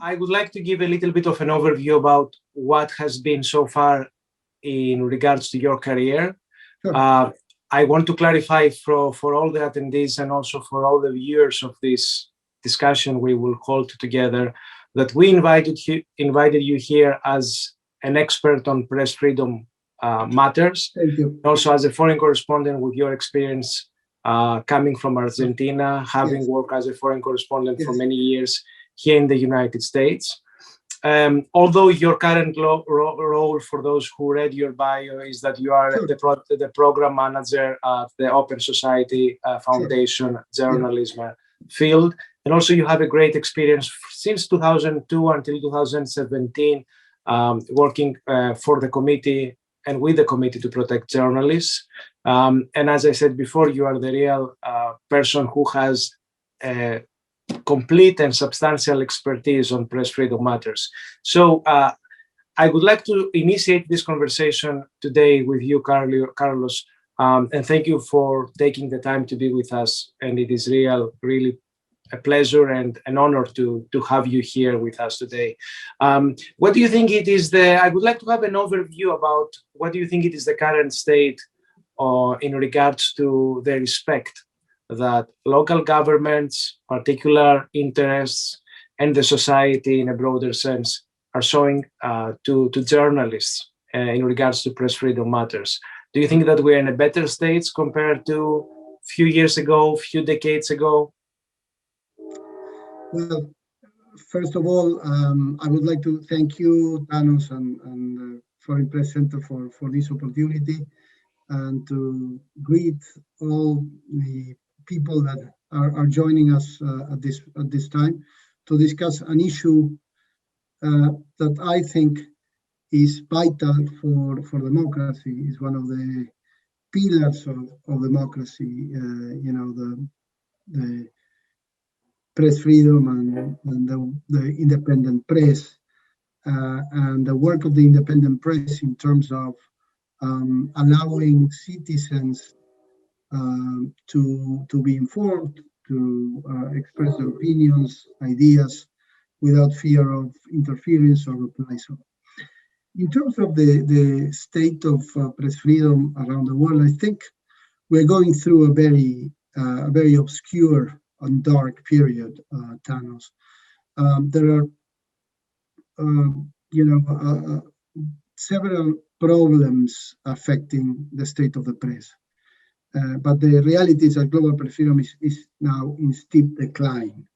I would like to give a little bit of an overview about what has been so far in regards to your career. Sure. I want to clarify for all the attendees and also for all the viewers of this discussion we will hold together that we invited you here as an expert on press freedom matters. Thank you. Also as a foreign correspondent with your experience coming from Argentina, having worked as a foreign correspondent for many years here in the United States. Although your current role, for those who read your bio, is that you are the program manager at the Open Society Foundation journalism field, and also you have a great experience since 2002 until 2017 working for the committee and with the Committee to Protect Journalists. And as I said before, you are the real person who has complete and substantial expertise on press freedom matters. So I would like to initiate this conversation today with you, Carlos, and thank you for taking the time to be with us. And it is really a pleasure and an honor to have you here with us today. What do you think it is I would like to have an overview about what do you think it is the current state in regards to the respect that local governments, particular interests, and the society in a broader sense are showing to journalists in regards to press freedom matters. Do you think that we're in a better state compared to a few years ago, a few decades ago? Well, first of all, I would like to thank you, Thanos, and the Foreign Press Center for this opportunity, and to greet all the people that are joining us at this time to discuss an issue that I think is vital for democracy. Is one of the pillars of democracy. The press freedom and the independent press and the work of the independent press in terms of allowing citizens to be informed, to express their opinions, ideas, without fear of interference or reprisal. In terms of the state of press freedom around the world, I think we're going through a very obscure and dark period, Thanos. There are, several problems affecting the state of the press. But the reality is that global press freedom is now in steep decline.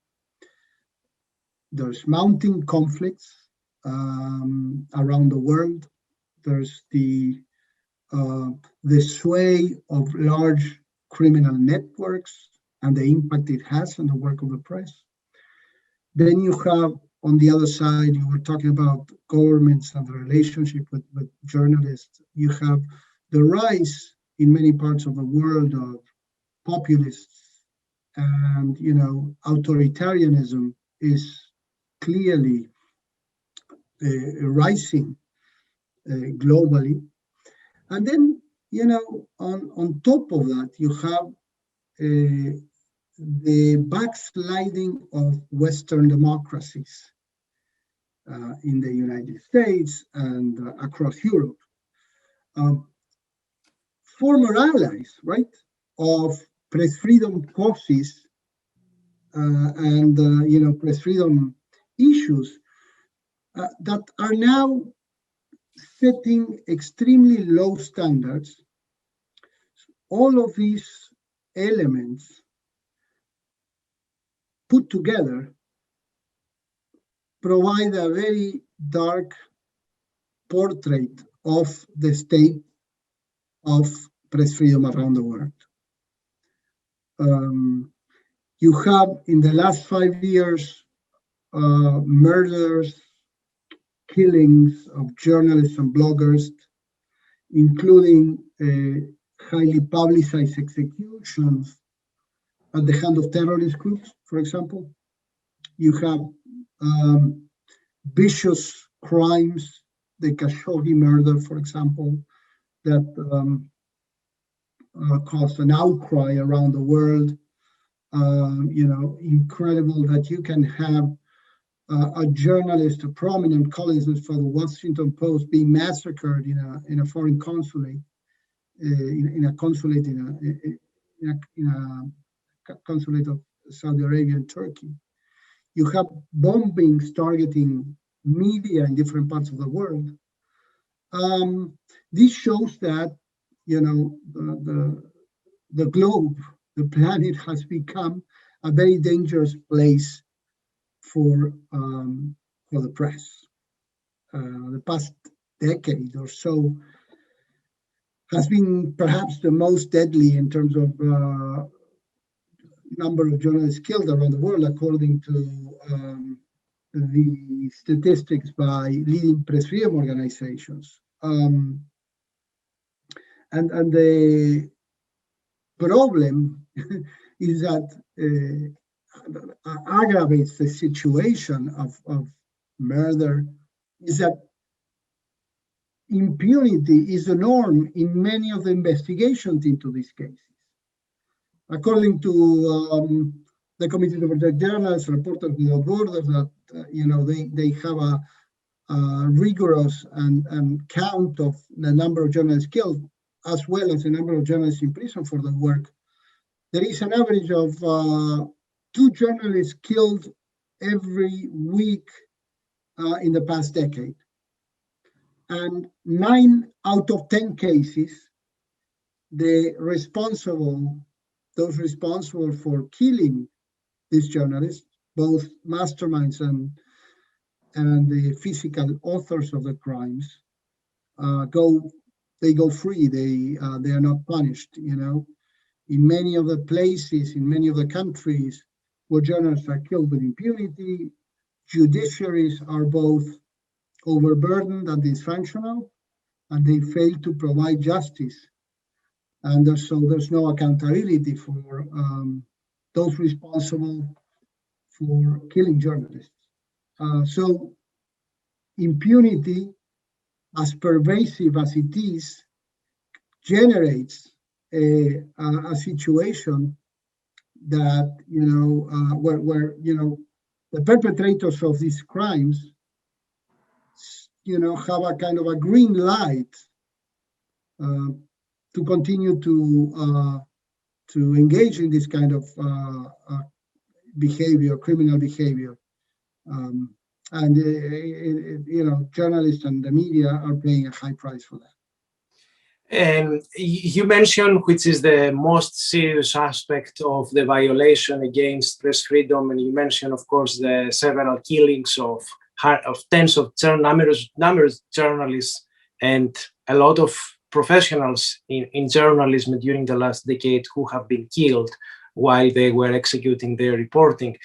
There's mounting conflicts around the world. There's the sway of large criminal networks and the impact it has on the work of the press. Then you have, on the other side, you were talking about governments and the relationship with journalists. You have the rise in many parts of the world of populists, and authoritarianism is clearly rising globally. And then on top of that, you have the backsliding of Western democracies in the United States and across Europe. Former allies, right, of press freedom causes and press freedom issues that are now setting extremely low standards. All of these elements put together provide a very dark portrait of the state of press freedom around the world. You have, in the last 5 years, murders, killings of journalists and bloggers, including highly publicized executions at the hand of terrorist groups, for example. You have vicious crimes, the Khashoggi murder, for example, that caused an outcry around the world. Incredible that you can have a journalist, a prominent columnist for the Washington Post, being massacred in a foreign consulate, in a consulate of Saudi Arabia and Turkey. You have bombings targeting media in different parts of the world. This shows that, you know, the globe, the planet, has become a very dangerous place for the press. The past decade or so has been perhaps the most deadly in terms of number of journalists killed around the world, according to the statistics by leading press freedom organizations. And the problem is that aggravates the situation of murder, is that impunity is the norm in many of the investigations into these cases. According to the Committee to Protect Journalists, Reporters Without Borders, that you know, they have a rigorous and count of the number of journalists killed, as well as the number of journalists in prison for their work. There is an average of 2 journalists killed every week in the past decade. And 9 out of 10 cases, those responsible for killing these journalists, both masterminds and the physical authors of the crimes, they go free. They are not punished. You know, in many of the places, in many of the countries where journalists are killed with impunity, judiciaries are both overburdened and dysfunctional, and they fail to provide justice. And there's no accountability for those responsible for killing journalists. So impunity, as pervasive as it is, generates a situation that, you know, where you know, the perpetrators of these crimes, you know, have a kind of a green light to continue to engage in this kind of behavior, criminal behavior. And you know, journalists and the media are paying a high price for that. And you mentioned, which is the most serious aspect of the violation against press freedom, and you mentioned, of course, the several killings of tens of numerous journalists and a lot of professionals in journalism during the last decade who have been killed while they were executing their reporting.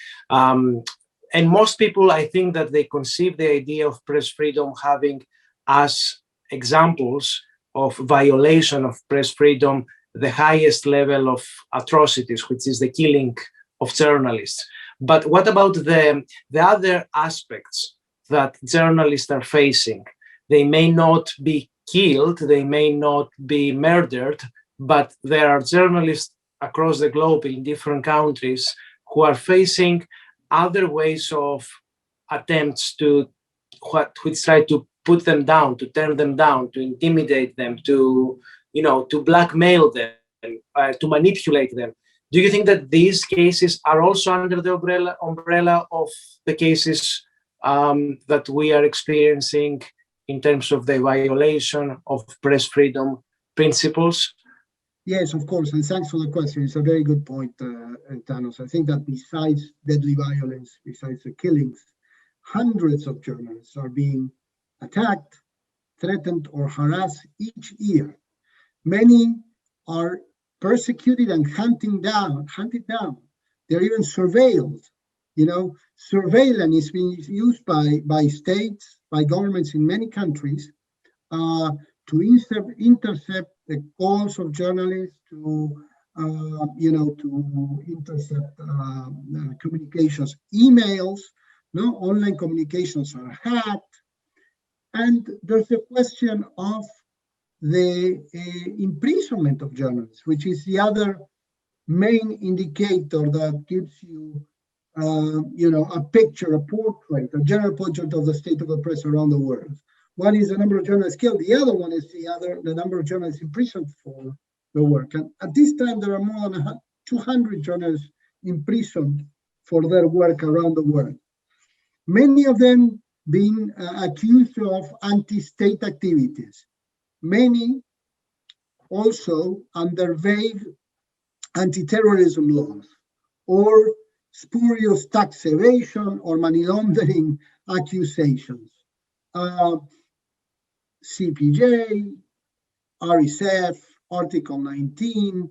And most people, I think that they conceive the idea of press freedom having as examples of violation of press freedom the highest level of atrocities, which is the killing of journalists. But what about the other aspects that journalists are facing? They may not be killed, they may not be murdered, but there are journalists across the globe in different countries who are facing other ways of attempts which try to put them down, to turn them down, to intimidate them, to, you know, to blackmail them, to manipulate them. Do you think that these cases are also under the umbrella of the cases that we are experiencing in terms of the violation of press freedom principles? Yes, of course, and thanks for the question. It's a very good point, Thanos. I think that besides deadly violence, besides the killings, hundreds of journalists are being attacked, threatened, or harassed each year. Many are persecuted and hunted down. They're even surveilled. You know, surveillance is being used by states, by governments in many countries to intercept the calls of journalists, to intercept communications, emails. No, online communications are hacked, and there's the question of the imprisonment of journalists, which is the other main indicator that gives you a picture, a portrait, a general portrait of the state of the press around the world. One is the number of journalists killed. The other one is the number of journalists imprisoned for the work. And at this time, there are more than 200 journalists imprisoned for their work around the world. Many of them being accused of anti-state activities. Many also under vague anti-terrorism laws or spurious tax evasion or money laundering accusations. CPJ, RSF, Article 19,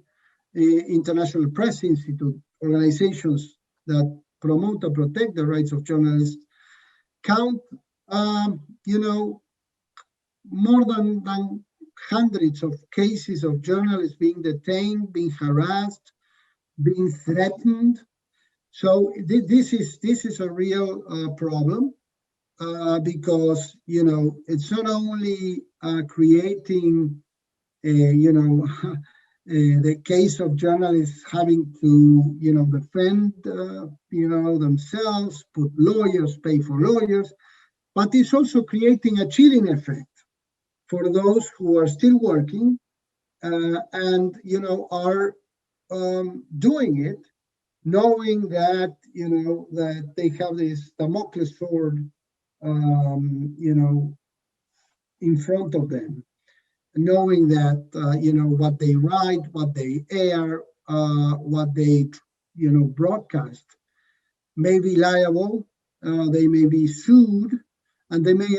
International Press Institute, organizations that promote and protect the rights of journalists, count, more than hundreds of cases of journalists being detained, being harassed, being threatened. So this is a real problem because it's not only creating the case of journalists having to defend themselves, put lawyers, pay for lawyers, but it's also creating a chilling effect for those who are still working and are doing it, knowing that that they have this Damocles sword in front of them, knowing that what they write, what they air, what they broadcast may be liable, they may be sued, and they may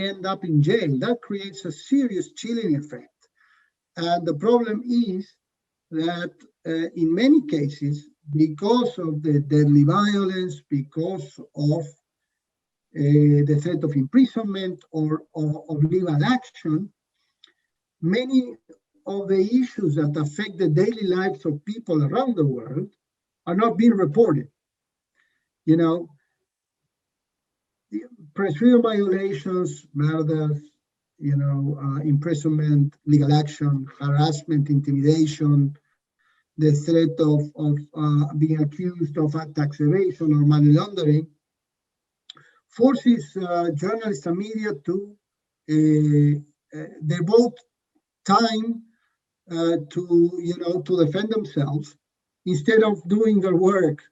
end up in jail. That creates a serious chilling effect. And the problem is that in many cases, because of the deadly violence, because of the threat of imprisonment or of legal action, many of the issues that affect the daily lives of people around the world are not being reported. Press freedom violations, murders, imprisonment, legal action, harassment, intimidation, the threat of being accused of tax evasion or money laundering, forces journalists and media to devote time to defend themselves instead of doing their work.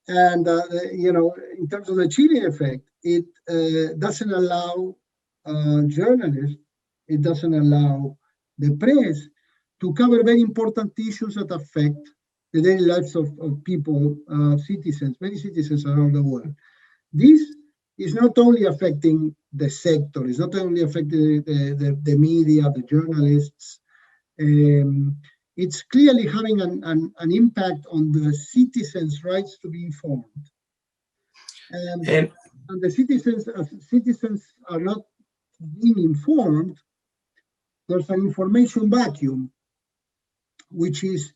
And in terms of the chilling effect, it doesn't allow journalists, it doesn't allow the press to cover very important issues that affect the daily lives of people, citizens, many citizens around the world. This is not only affecting the sector, it's not only affecting the media, the journalists, it's clearly having an impact on the citizens' rights to be informed. And the citizens are not being informed, there's an information vacuum, which is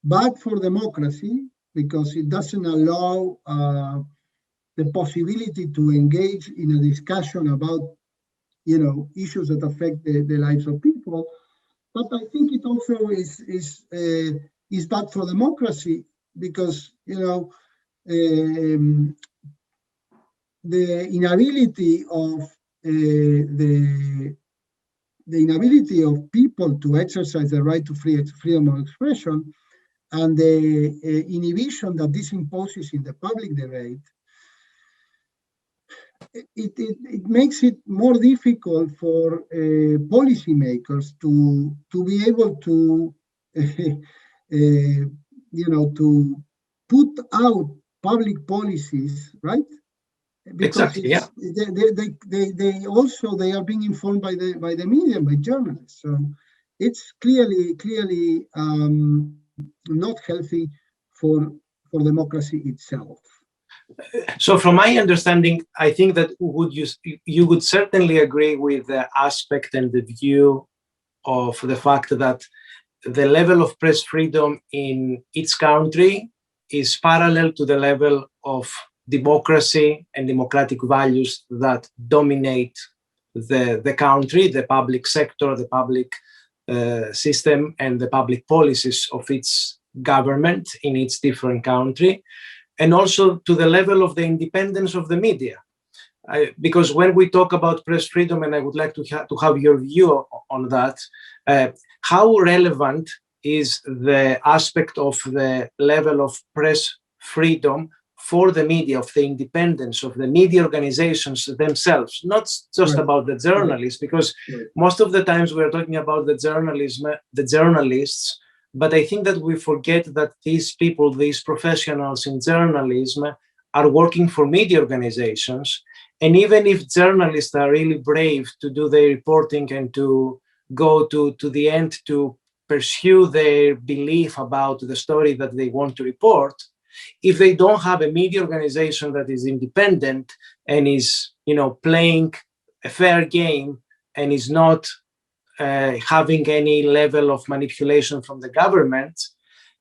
bad for democracy because it doesn't allow the possibility to engage in a discussion about issues that affect the lives of people. But I think it also is bad for democracy because the inability of people to exercise the right to freedom of expression and the inhibition that this imposes in the public debate, it makes it more difficult for policymakers to be able to to put out public policies, right? Because exactly, yeah. They are being informed by the media, by journalists. So it's clearly not healthy for democracy itself. So from my understanding, I think that you would certainly agree with the aspect and the view of the fact that the level of press freedom in each country is parallel to the level of democracy and democratic values that dominate the country, the public sector, the public system, and the public policies of its government in its different country. and also to the level of the independence of the media. Because when we talk about press freedom, and I would like to have your view on that, how relevant is the aspect of the level of press freedom for the media, of the independence of the media organizations themselves, not just about the journalists, because most of the times we're talking about the journalists, but I think that we forget that these people, these professionals in journalism, are working for media organizations. And even if journalists are really brave to do their reporting and to go to the end to pursue their belief about the story that they want to report, if they don't have a media organization that is independent and is, playing a fair game and is not having any level of manipulation from the government,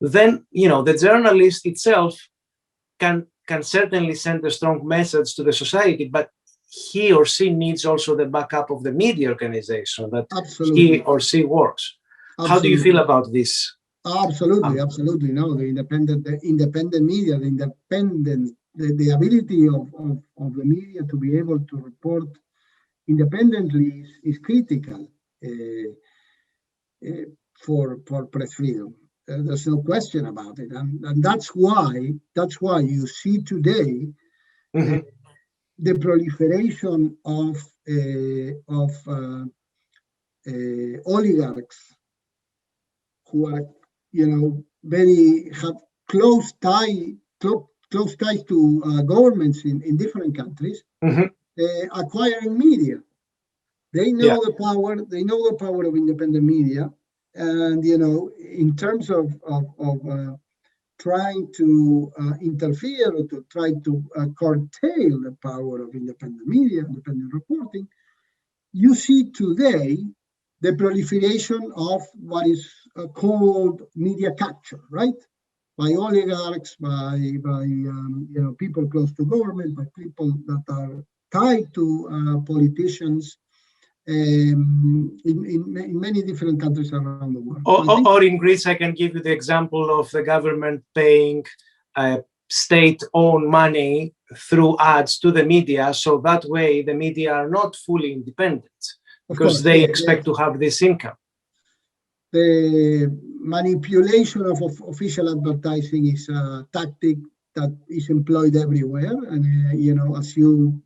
then, the journalist itself can certainly send a strong message to the society, but he or she needs also the backup of the media organization that he or she works. Absolutely. How do you feel about this? Absolutely. No, the independent media, the ability of the media to be able to report independently is critical for press freedom. There's no question about it, and that's why you see today the proliferation of oligarchs who are, have close ties to governments in different countries, acquiring media. They know the power. They know the power of independent media, and in terms of trying to interfere or to try to curtail the power of independent media, independent reporting, you see today the proliferation of what is called media capture, right? By oligarchs, by people close to government, by people that are tied to politicians in many different countries around the world. Or in Greece, I can give you the example of the government paying state-owned money through ads to the media, so that way the media are not fully independent because they expect to have this income. The manipulation of official advertising is a tactic that is employed everywhere, and as you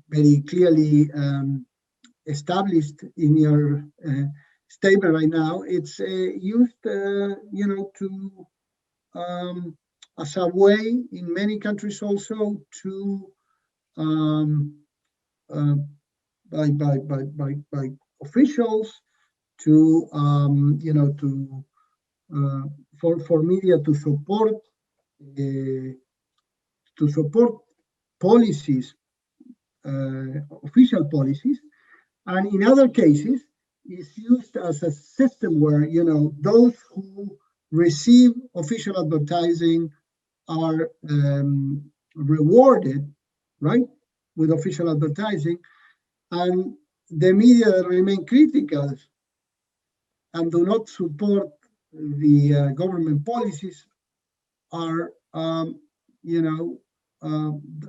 very clearly established in your statement right now, it's used, to as a way in many countries also to by officials to for media to support policies, official policies, and in other cases it's used as a system where those who receive official advertising are rewarded, right, with official advertising, and the media that remain critical and do not support the government policies are,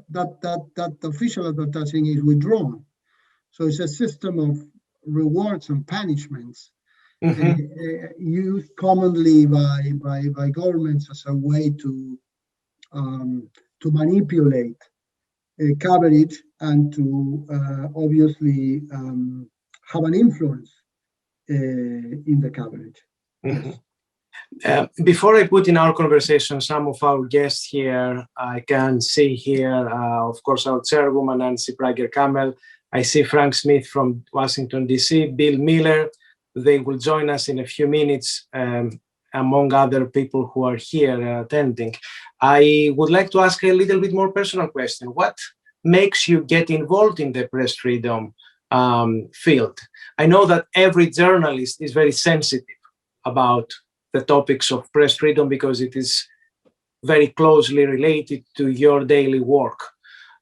that official advertising is withdrawn. So it's a system of rewards and punishments used commonly by governments as a way to manipulate coverage and to obviously have an influence in the coverage. Before I put in our conversation some of our guests here, I can see here, of course, our chairwoman, Nancy Prager-Kamel. I see Frank Smith from Washington, D.C., Bill Miller. They will join us in a few minutes, among other people who are here attending. I would like to ask a little bit more personal question. What makes you get involved in the press freedom field? I know that every journalist is very sensitive about the topics of press freedom because it is very closely related to your daily work.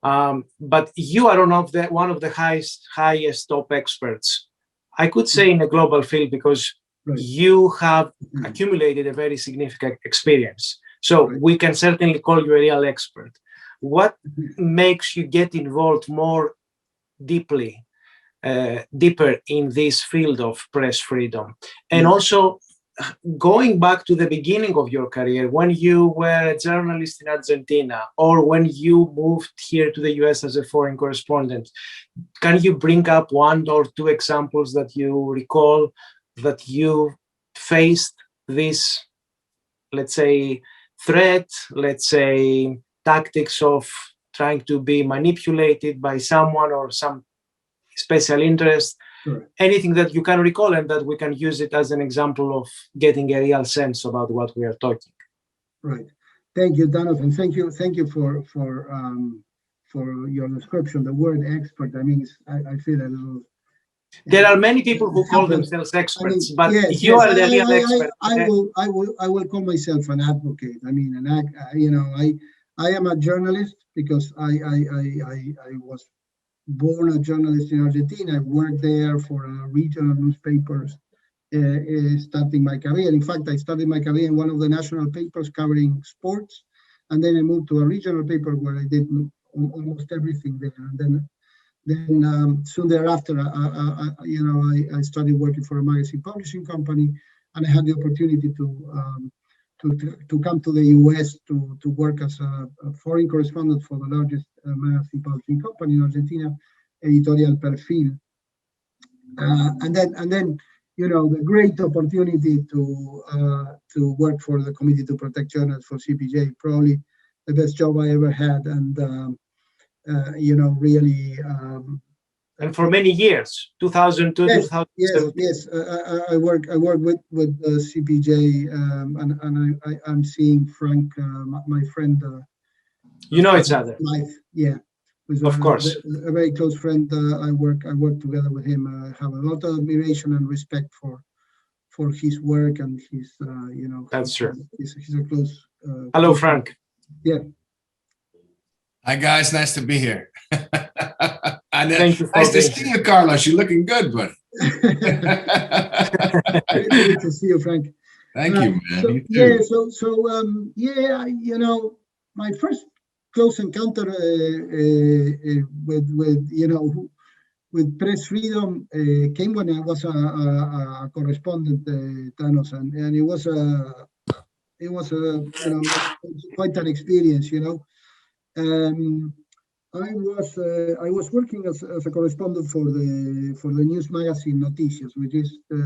But you are one of the highest top experts, I could say, in a global field, because you have accumulated a very significant experience. So we can certainly call you a real expert. What makes you get involved more deeper in this field of press freedom? And also, going back to the beginning of your career, when you were a journalist in Argentina, or when you moved here to the US as a foreign correspondent, can you bring up 1 or 2 examples that you recall that you faced this, let's say, threat, let's say, tactics of trying to be manipulated by someone or some special interest? Sure. Anything that you can recall, and that we can use it as an example of getting a real sense about what we are talking. Right. Thank you, Jonathan. Thank you for your description. The word expert, I mean, I feel a little. There are many people who call themselves experts, but yes, you are the real expert. I will call myself an advocate. I mean, I am a journalist because I was born a journalist in Argentina. I worked there for regional newspapers, starting my career. In fact, I started my career in one of the national papers covering sports, and then I moved to a regional paper where I did almost everything there. And then soon thereafter, I started working for a magazine publishing company, and I had the opportunity to come to the US to work as a foreign correspondent for the largest magazine publishing company in Argentina, Editorial Perfil. And then the great opportunity to work for the Committee to Protect Journalists for CPJ, probably the best job I ever had, and really. And for many years, 2002, yes, 2007. Yes. I work with CPJ, and I'm seeing Frank, my friend. You know each other. Yeah, of course, a very close friend. I work together with him. I have a lot of admiration and respect for his work and his. That's true. He's a close. Hello, Frank. Yeah. Hi guys, nice to be here. And Thank you. Nice to see you, Carlos. You're looking good, buddy. Good to see you, Frank. Thank you, man. My first close encounter with press freedom came when I was a correspondent, Thanos, and it was quite an experience, I was working as a correspondent for the news magazine Noticias, which is the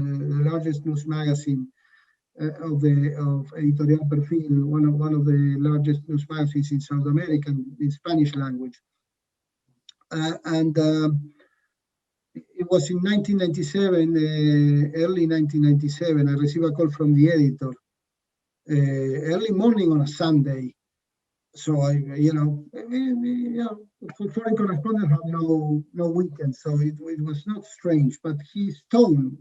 largest news magazine of Editorial Perfil, one of the largest news magazines in South America in Spanish language. And it was in 1997, early 1997. I received a call from the editor early morning on a Sunday. So foreign correspondents have no weekend, so it was not strange. But his tone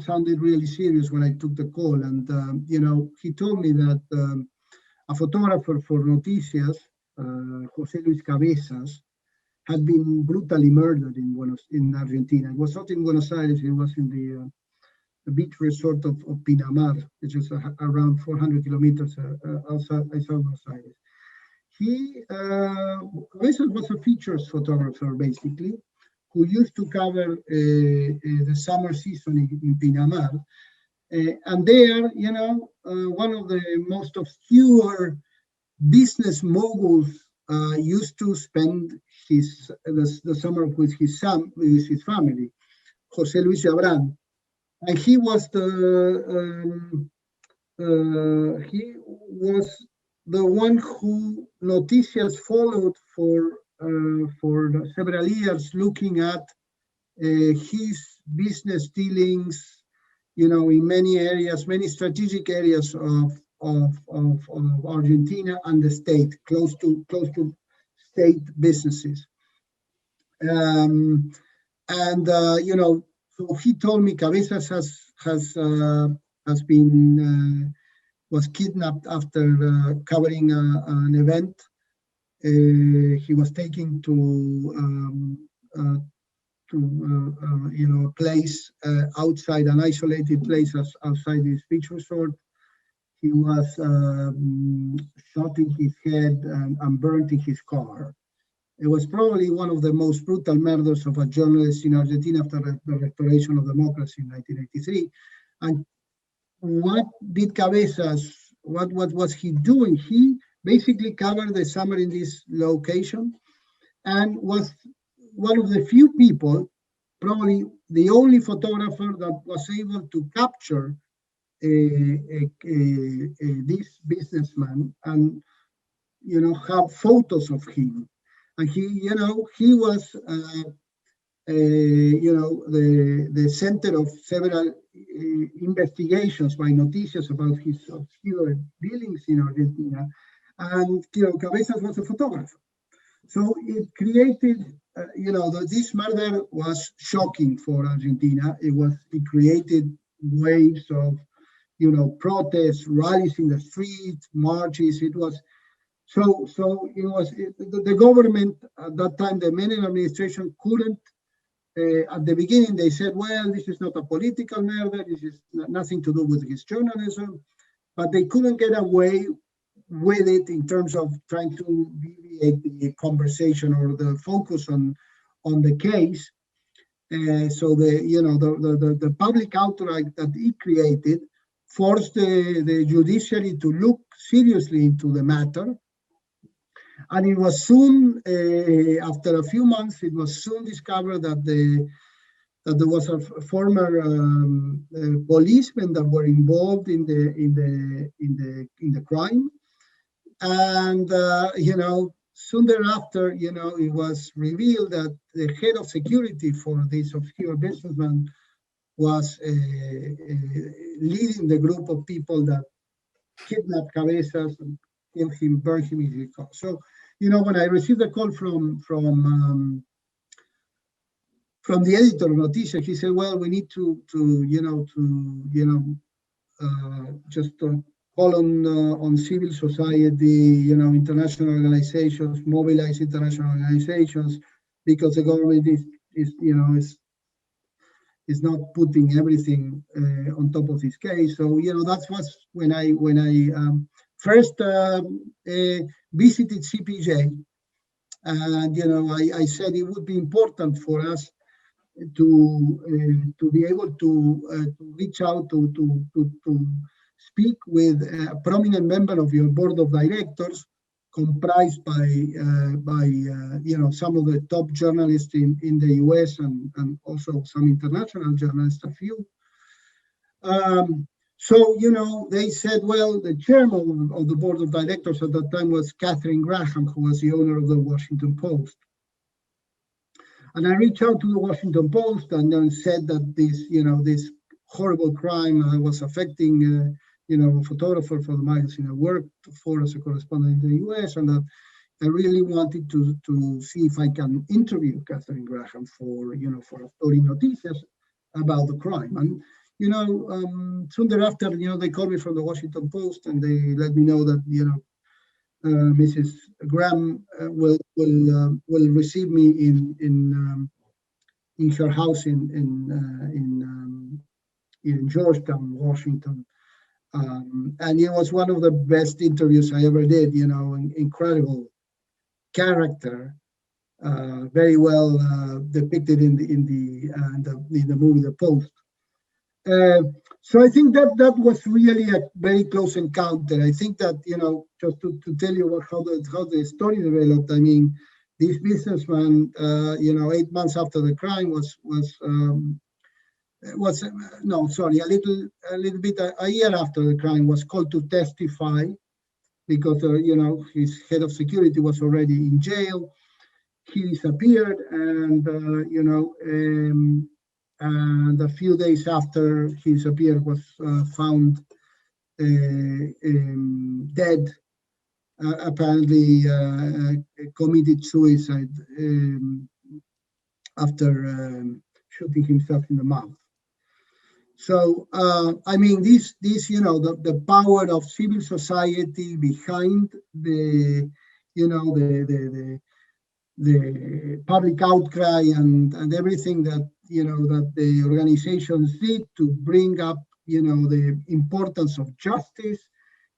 sounded really serious when I took the call, and he told me that a photographer for Noticias, José Luis Cabezas, had been brutally murdered in Argentina. It was not in Buenos Aires; it was in the beach resort of Pinamar, which is around 400 kilometers outside Buenos Aires. Cabezas was a features photographer, basically, who used to cover the summer season in Pinamar. And there, one of the most obscure business moguls used to spend the summer with his family, José Luis Abrán. And he was the one who Noticias followed for several years, looking at his business dealings, in many areas, many strategic areas of Argentina and the state, close to state businesses. So he told me Cabezas was kidnapped after covering an event. He was taken to a place outside, an isolated place outside this beach resort. He was shot in his head and burnt in his car. It was probably one of the most brutal murders of a journalist in Argentina after the restoration of democracy in 1983. And what did Cabezas, what was he doing? He basically covered the summer in this location and was one of the few people, probably the only photographer that was able to capture this businessman and, have photos of him. And he was, the center of several investigations by Noticias about his obscure dealings in Argentina. And, Cabezas was a photographer. So it created, this murder was shocking for Argentina. It created waves of, protests, rallies in the streets, marches. It was the government at that time, the Menem administration couldn't. At the beginning, they said, well, this is not a political murder. This is nothing to do with his journalism, but they couldn't get away with it in terms of trying to deviate the conversation or the focus on the case. So the public outcry that it created forced the judiciary to look seriously into the matter. And it was soon, after a few months, it was soon discovered that there was a former policeman that were involved in the crime. And soon thereafter, it was revealed that the head of security for this obscure businessman was leading the group of people that kidnapped Cabezas and killed him, burned him in his car. So, when I received a call from the editor of Noticias, he said, "Well, we need to just call on civil society, international organizations, mobilize international organizations, because the government is not putting everything on top of this case." So that was when I first visited CPJ, and I said it would be important for us to be able to reach out to speak with a prominent member of your board of directors, comprised by some of the top journalists in the US and also some international journalists, a few. So they said, well, the chairman of the board of directors at that time was Katharine Graham, who was the owner of the Washington Post. And I reached out to the Washington Post and then said that this horrible crime was affecting a photographer for the magazine I worked for as a correspondent in the US, and that I really wanted to see if I can interview Katharine Graham for a story in Noticias about the crime. And soon thereafter, they called me from the Washington Post and they let me know that Mrs. Graham will receive me in her house in Georgetown, Washington. And it was one of the best interviews I ever did. Incredible character, very well depicted in the movie The Post. So I think that was really a very close encounter. I think that just to tell you how the story developed. I mean, this businessman, 8 months after the crime a year after the crime, was called to testify because his head of security was already in jail. He disappeared, and and a few days after he disappeared, was found dead. Apparently committed suicide after shooting himself in the mouth. So I mean, this the power of civil society behind the the public outcry and everything that, that the organizations did to bring up, the importance of justice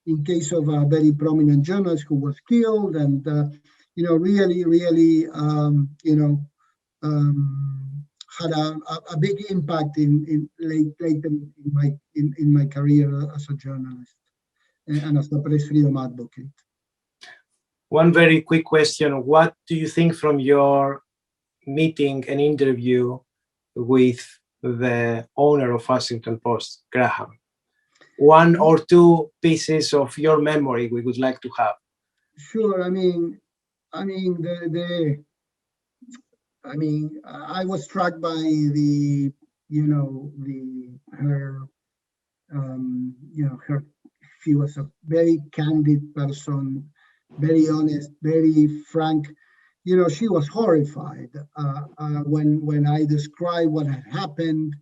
in case of a very prominent journalist who was killed, and really, had a big impact in late in my career as a journalist and as a press freedom advocate. One very quick question: what do you think from your meeting and interview with the owner of Washington Post, Graham? One or two pieces of your memory we would like to have. Sure. I was struck by she was a very candid person, very honest, very frank. She was horrified when I described what had happened,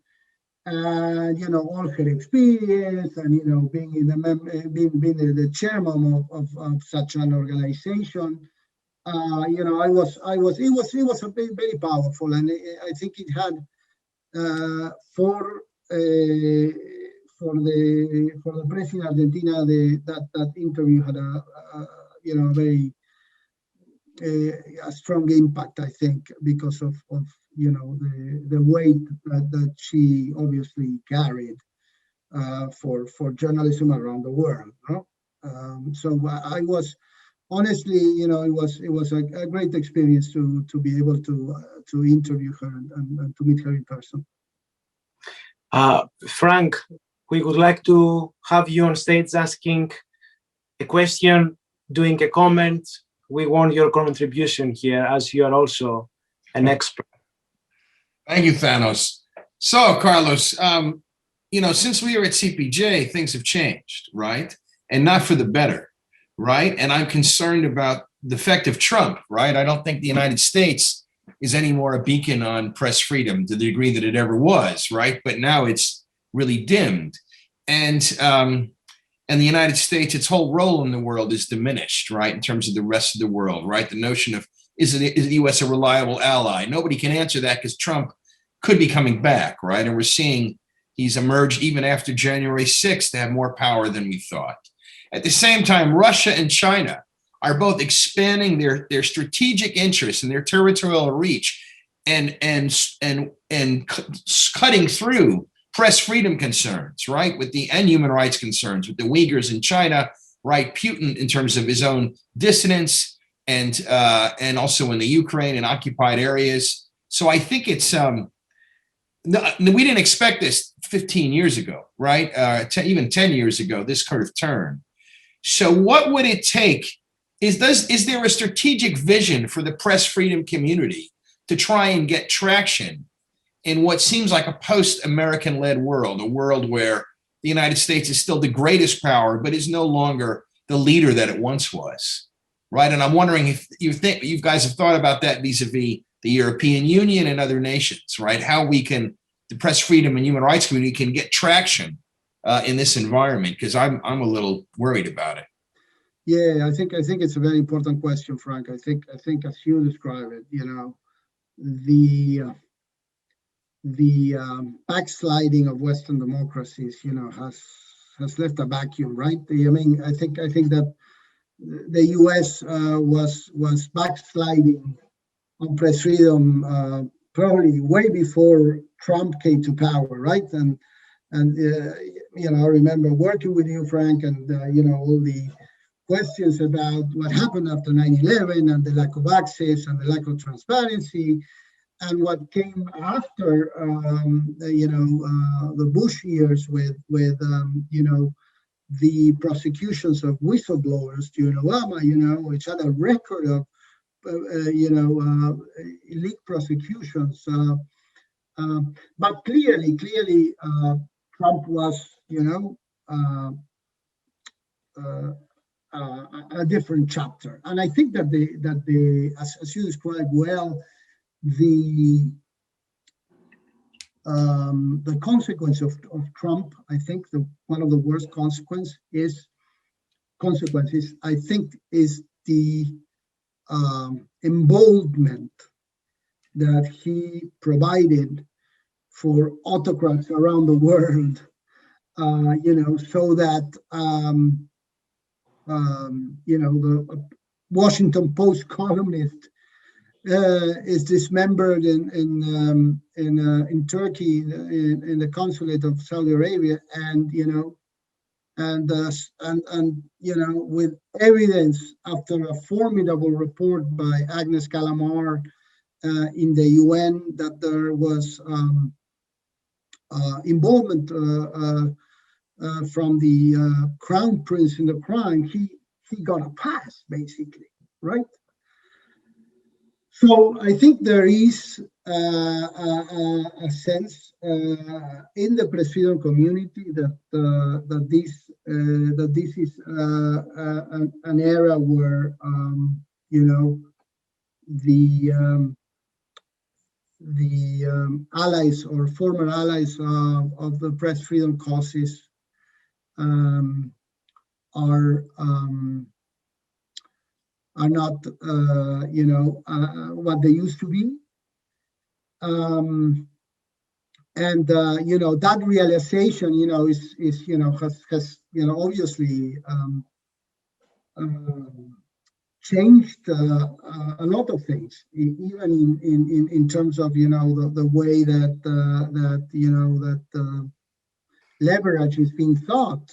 and all her experience, and being being the chairman of such an organization. It was a very powerful, and I think it had for the president of Argentina, that interview had a very a strong impact, I think, because of the weight that she obviously carried for journalism around the world. So I was honestly, it was a great experience to be able to interview her and to meet her in person. Frank, we would like to have you on stage asking a question, doing a comment. We want your contribution here, as you are also an expert. Thank you, Thanos. So, Carlos, since we were at CPJ, things have changed, right? And not for the better, right? And I'm concerned about the effect of Trump, right? I don't think the United States is any more a beacon on press freedom to the degree that it ever was, right? But now it's really dimmed. And the United States, its whole role in the world is diminished, right? In terms of the rest of the world, right? The notion of, is the US a reliable ally? Nobody can answer that because Trump could be coming back, right? And we're seeing he's emerged even after January 6th to have more power than we thought. At the same time, Russia and China are both expanding their strategic interests and their territorial reach and cutting through press freedom concerns, right? And human rights concerns with the Uyghurs in China, right? Putin in terms of his own dissidents and also in the Ukraine and occupied areas. So I think it's, we didn't expect this 15 years ago, right? Even 10 years ago, this kind of turn. So what would it take? Is there a strategic vision for the press freedom community to try and get traction in what seems like a post-American led world, a world where the United States is still the greatest power, but is no longer the leader that it once was, right? And I'm wondering if you guys have thought about that vis-a-vis the European Union and other nations, right? How the press freedom and human rights community can get traction in this environment, because I'm a little worried about it. Yeah, I think it's a very important question, Frank. I think as you describe it, the backsliding of Western democracies, has left a vacuum, right? I think that the U.S. was backsliding on press freedom probably way before Trump came to power, right? And I remember working with you, Frank, and all the questions about what happened after 9/11 and the lack of access and the lack of transparency. And what came after, the Bush years with the prosecutions of whistleblowers during Obama, which had a record of, elite prosecutions. But clearly, Trump was, a different chapter. And I think that as you described well, the consequence of Trump, I think one of the worst consequences, I think, is the emboldenment that he provided for autocrats around the world, so that the Washington Post columnist is dismembered in Turkey in the consulate of Saudi Arabia, and with evidence after a formidable report by Agnes Calamar in the UN that there was involvement from the crown prince in the crime, he got a pass, basically, right? So I think there is a sense in the press freedom community that this is an era where the allies or former allies of the press freedom causes are not what they used to be, and that realization has obviously changed a lot of things, even in terms of the way that leverage is being thought,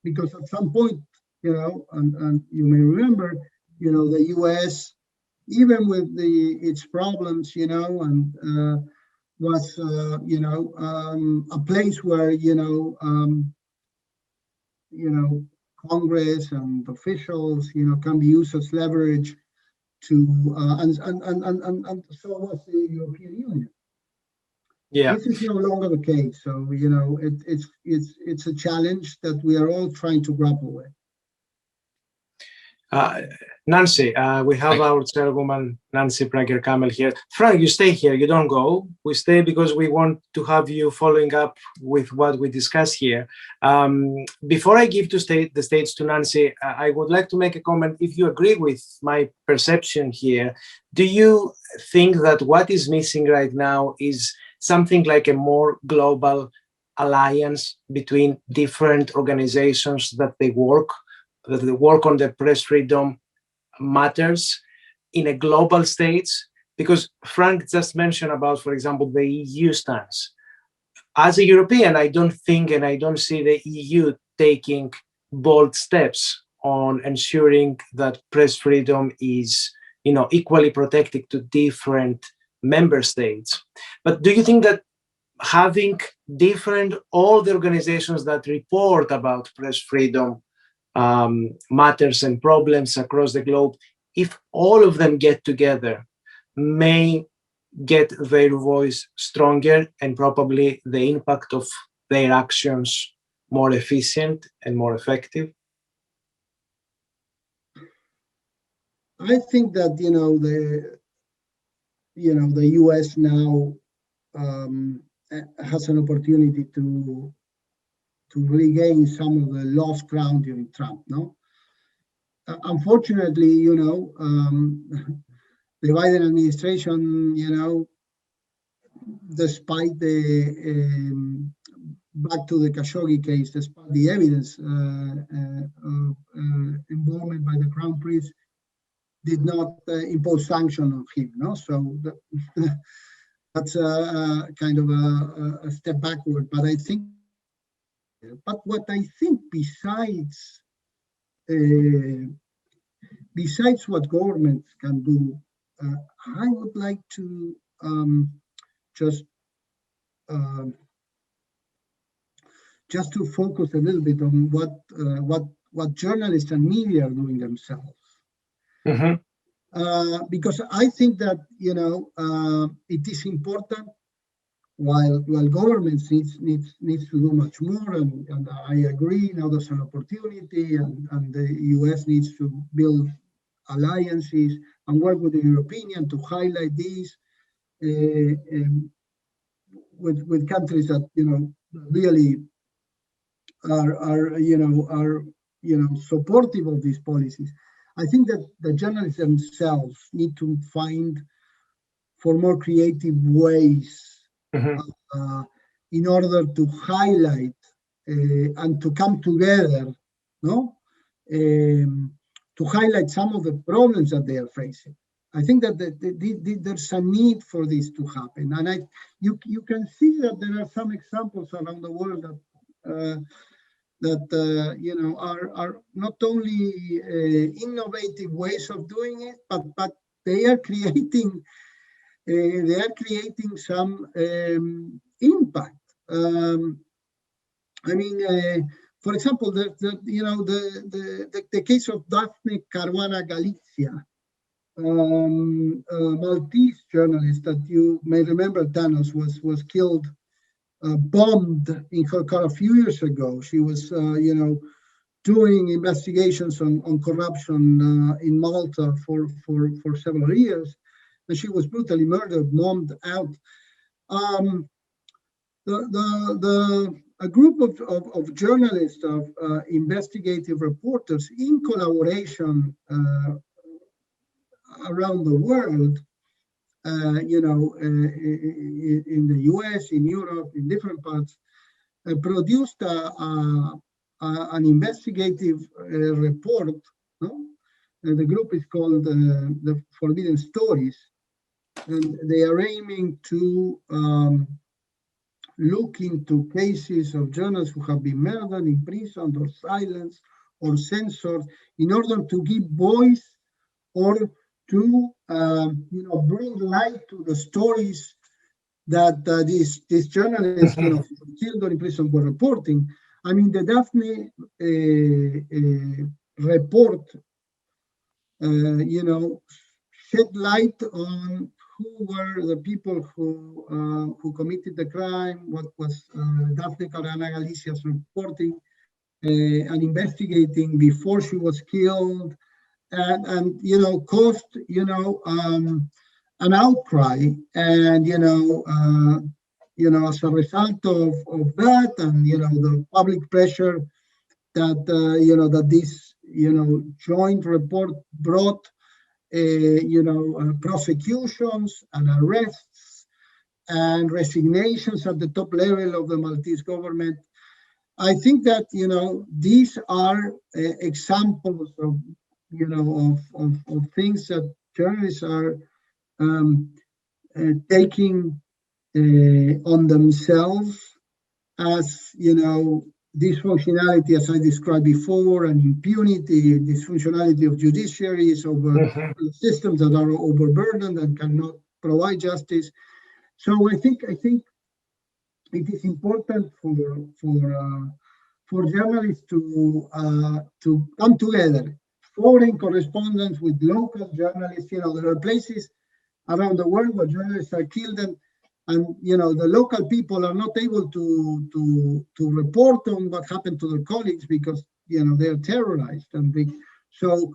because at some point, and you may remember, the U.S., even with its problems, was a place where Congress and officials can be used as leverage to and so was the European Union. Yeah. This is no longer the case. So it's a challenge that we are all trying to grapple with. Nancy, we have our chairwoman, Nancy Prager-Kamel, here. Frank, you stay here. You don't go. We stay because we want to have you following up with what we discuss here. Before I give the stage to Nancy, I would like to make a comment. If you agree with my perception here, do you think that what is missing right now is something like a more global alliance between different organizations that they work on the press freedom matters in a global stage? Because Frank just mentioned about, for example, the EU stance. As a European, I don't think and I don't see the EU taking bold steps on ensuring that press freedom is, equally protected to different member states. But do you think that having all the organizations that report about press freedom matters and problems across the globe, if all of them get together, may get their voice stronger and probably the impact of their actions more efficient and more effective? I think that the U.S. now has an opportunity to regain some of the lost ground during Trump. No, unfortunately, the Biden administration, despite the back to the Khashoggi case, despite the evidence involvement by the Crown Prince, did not impose sanction on him. No, so that's kind of a step backward. But what I think besides what governments can do, I would like to just to focus a little bit on what journalists and media are doing themselves. Mm-hmm. Because I think that it is important. While governments needs to do much more, and I agree, now there's an opportunity, and the US needs to build alliances and work with the European Union to highlight these with countries that really are supportive of these policies. I think that the journalists themselves need to find for more creative ways in order to highlight and to come together, no, to highlight some of the problems that they are facing. I think that there's a need for this to happen, and you can see that there are some examples around the world that are not only innovative ways of doing it, but they are creating some impact. For example, the case of Daphne Caruana Galizia, Maltese journalist that you may remember, Thanos, was killed, bombed in her car a few years ago. She was, doing investigations on corruption in Malta for several years, and she was brutally murdered, bombed out. A group of journalists, of investigative reporters in collaboration around the world, in the US, in Europe, in different parts, produced an investigative report. No? The group is called the Forbidden Stories, and they are aiming to look into cases of journalists who have been murdered, imprisoned, or silenced, or censored, in order to give voice or to bring light to the stories that these journalists, killed or imprisoned, were reporting. I mean, the Daphne report, shed light on who were the people who committed the crime, what was Daphne Caruana Galicia's reporting and investigating before she was killed, and caused an outcry, and as a result of that, and the public pressure that that this joint report brought, prosecutions and arrests and resignations at the top level of the Maltese government. I think that these are examples of of things that journalists are taking on themselves, as this functionality, as I described before, and impunity, this functionality of judiciaries over systems that are overburdened and cannot provide justice. So I think it is important for journalists to come together, foreign correspondents with local journalists. There are places around the world where journalists are killed, and the local people are not able to report on what happened to their colleagues because they are terrorized. And so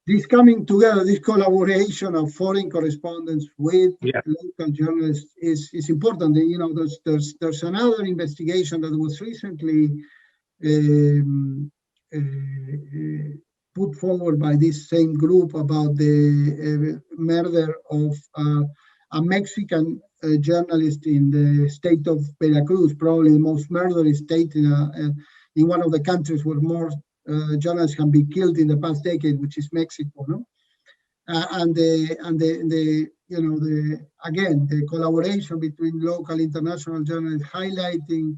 this coming together, this collaboration of foreign correspondents with local journalists is important. There's another investigation that was recently put forward by this same group about the murder of a Mexican journalist in the state of Veracruz, probably the most murderous state in one of the countries where more journalists have been killed in the past decade, which is Mexico. No? The collaboration between local, international journalists, highlighting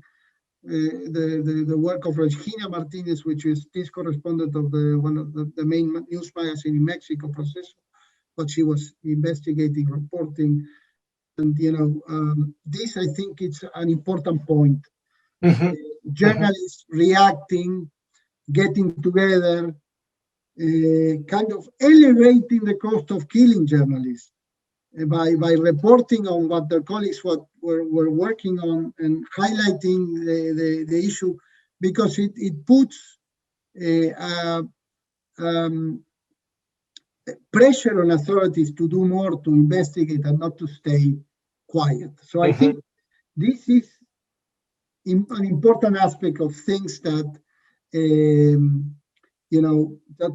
the work of Regina Martinez, which is this correspondent of one of the main news magazine in Mexico, Proceso, what she was investigating, reporting. And this, I think, it's an important point. Journalists reacting, getting together, kind of elevating the cost of killing journalists by reporting on what their colleagues were working on, and highlighting the issue, because it puts pressure on authorities to do more, to investigate, and not to stay quiet. So I think this is an important aspect of things that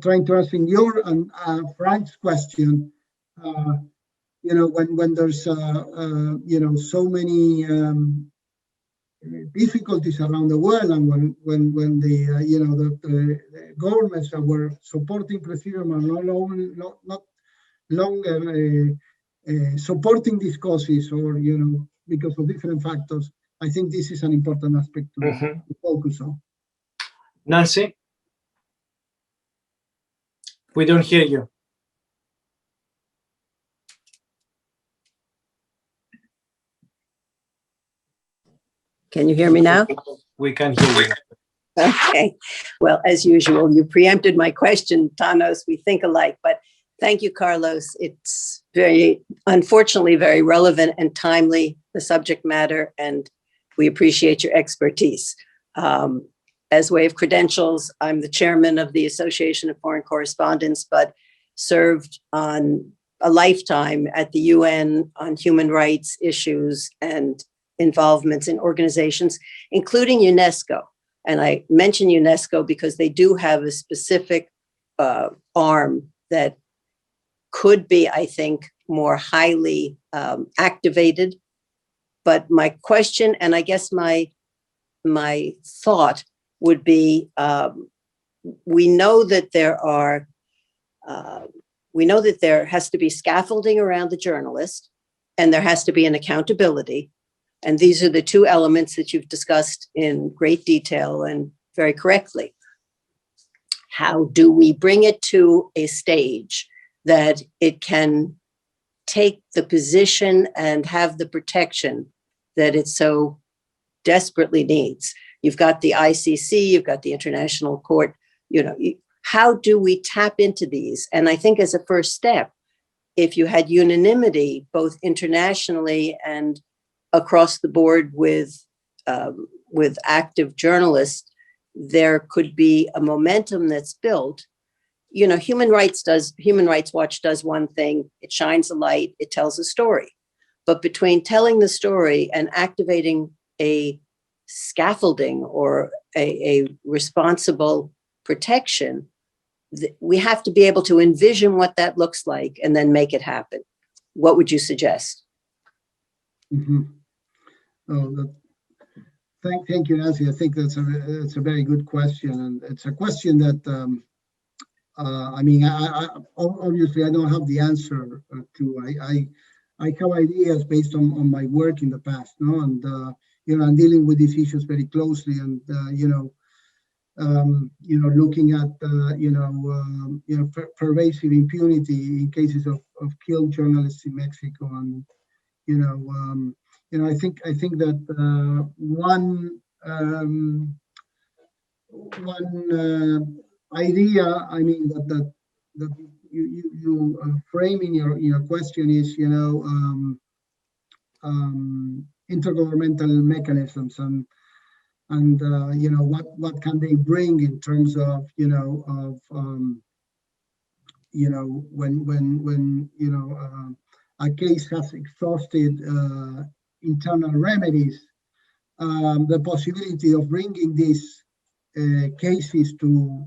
trying to answer your and Frank's question, when there's so many difficulties around the world, and when the governments that were supporting press freedom are not longer supporting these causes, or because of different factors, I think this is an important aspect to focus on. Nancy, we don't hear you. Can you hear me now? We can hear you. Okay. Well, as usual, you preempted my question, Thanos. We think alike, but thank you, Carlos. It's unfortunately, very relevant and timely, the subject matter, and we appreciate your expertise. As way of credentials, I'm the chairman of the Association of Foreign Correspondents, but served on a lifetime at the UN on human rights issues and involvements in organizations, including UNESCO. And I mention UNESCO because they do have a specific arm that could be, I think, more highly activated. But my question, and I guess my thought would be, we know that there has to be scaffolding around the journalist, and there has to be an accountability. And these are the two elements that you've discussed in great detail and very correctly. How do we bring it to a stage that it can take the position and have the protection that it so desperately needs? You've got the ICC, you've got the International Court, how do we tap into these? And I think as a first step, if you had unanimity, both internationally and across the board with active journalists, there could be a momentum that's built. Human Rights Watch does one thing, it shines a light, it tells a story. But between telling the story and activating a scaffolding or a responsible protection, we have to be able to envision what that looks like and then make it happen. What would you suggest? Mm-hmm. Thank you, Nancy. I think that's a very good question, and it's a question that I obviously I don't have the answer to. I have ideas based on my work in the past, and I'm dealing with these issues very closely, and looking at pervasive impunity in cases of killed journalists in Mexico, and I think that one idea, that you framing your question is, intergovernmental mechanisms, and what can they bring in terms of when a case has exhausted internal remedies, the possibility of bringing these cases to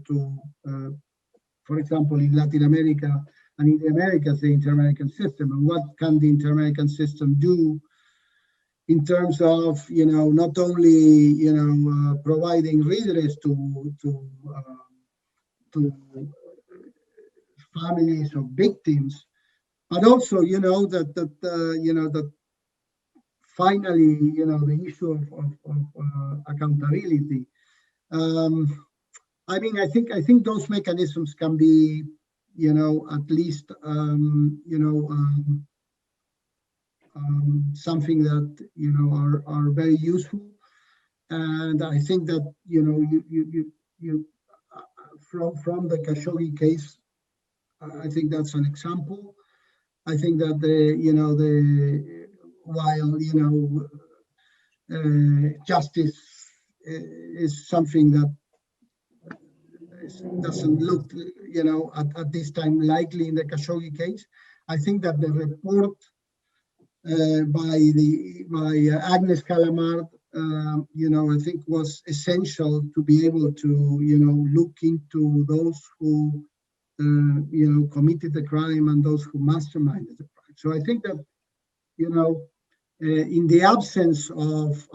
for example, in Latin America and in the Americas, the Inter-American system, and what can the Inter-American system do in terms of not only providing redress to families of victims, but also that finally the issue of accountability. I think those mechanisms can be at least something that are very useful, and I think that you from the Khashoggi case, I think that's an example. I think that while justice is something that doesn't look at this time likely in the Khashoggi case, I think that the report by Agnes Calamard I think was essential to be able to, look into those who, committed the crime and those who masterminded the crime. So I think that, in the absence of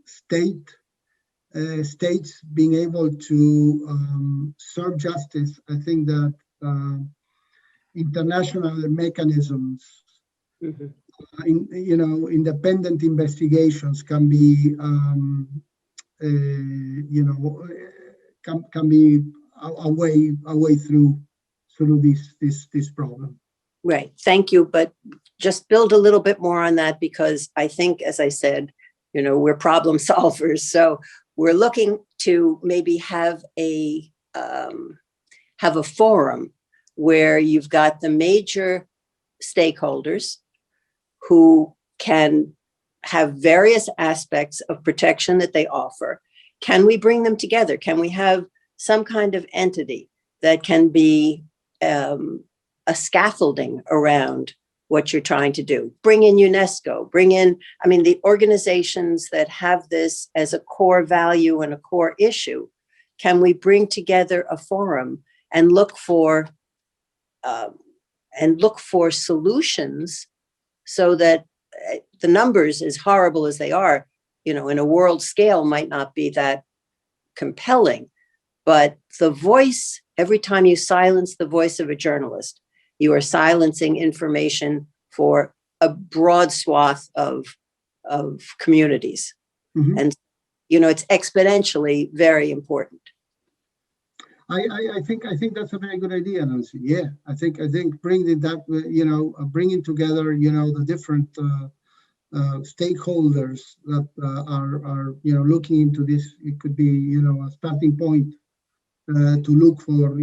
states being able to serve justice, I think that international mechanisms, independent investigations can be, can be a way through this problem. Right. Thank you. But just build a little bit more on that, because I think, as I said, we're problem solvers. So we're looking to maybe have a forum where you've got the major stakeholders who can have various aspects of protection that they offer. Can we bring them together? Can we have some kind of entity that can be a scaffolding around what you're trying to do? Bring in UNESCO, the organizations that have this as a core value and a core issue. Can we bring together a forum and look for solutions so that the numbers, as horrible as they are, in a world scale might not be that compelling, but the voice, every time you silence the voice of a journalist, you are silencing information for a broad swath of communities. Mm-hmm. And, it's exponentially very important. I think that's a very good idea, Nancy. Yeah, I think bringing that, bringing together, the different stakeholders that are looking into this. It could be, a starting point to look for,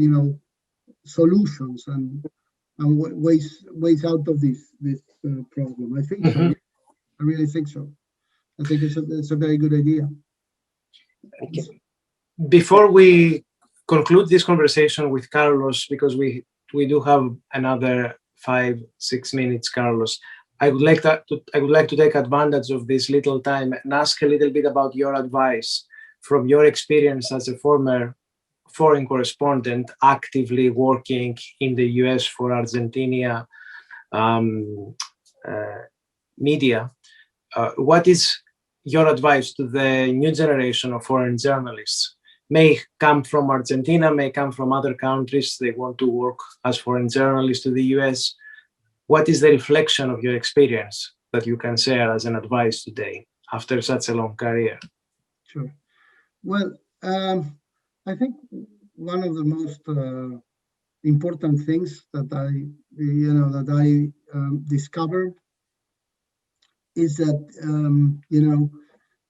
solutions and ways out of this problem. I think so. I really think so. I think it's a very good idea. Okay. Before we conclude this conversation with Carlos, because we do have another 5-6 minutes, Carlos, I would like to take advantage of this little time and ask a little bit about your advice from your experience as a former foreign correspondent actively working in the US for Argentina media. What is your advice to the new generation of foreign journalists? May come from Argentina, may come from other countries. They want to work as foreign journalists to the US. What is the reflection of your experience that you can share as an advice today after such a long career? Sure. Well, I think one of the most important things that I discovered is that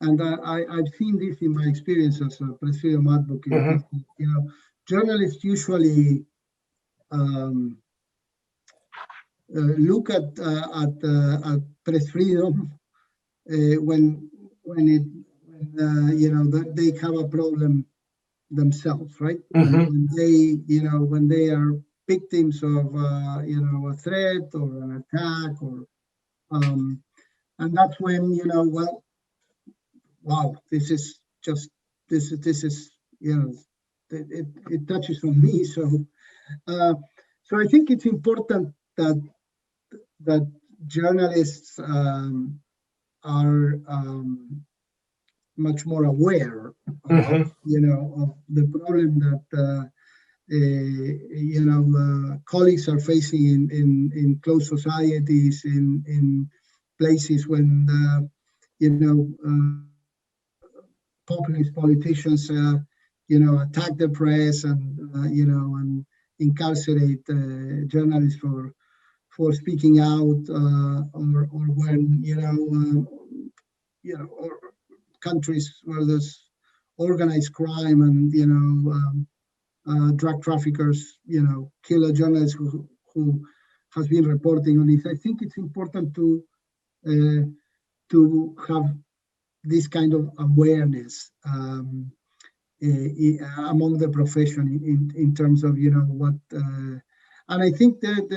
and I've seen this in my experience as a press freedom advocate. Mm-hmm. Journalists usually look at press freedom when they have a problem themselves, right? Mm-hmm. When they are victims of a threat or an attack, or and that's when wow, this is it touches on me. So I think it's important that journalists are much more aware of the problem that colleagues are facing in closed societies, in places when populist politicians attack the press and and incarcerate journalists for speaking out, or when or countries where there's organized crime and drug traffickers kill a journalist who has been reporting on it. I think it's important to have this kind of awareness among the profession in terms of what and I think that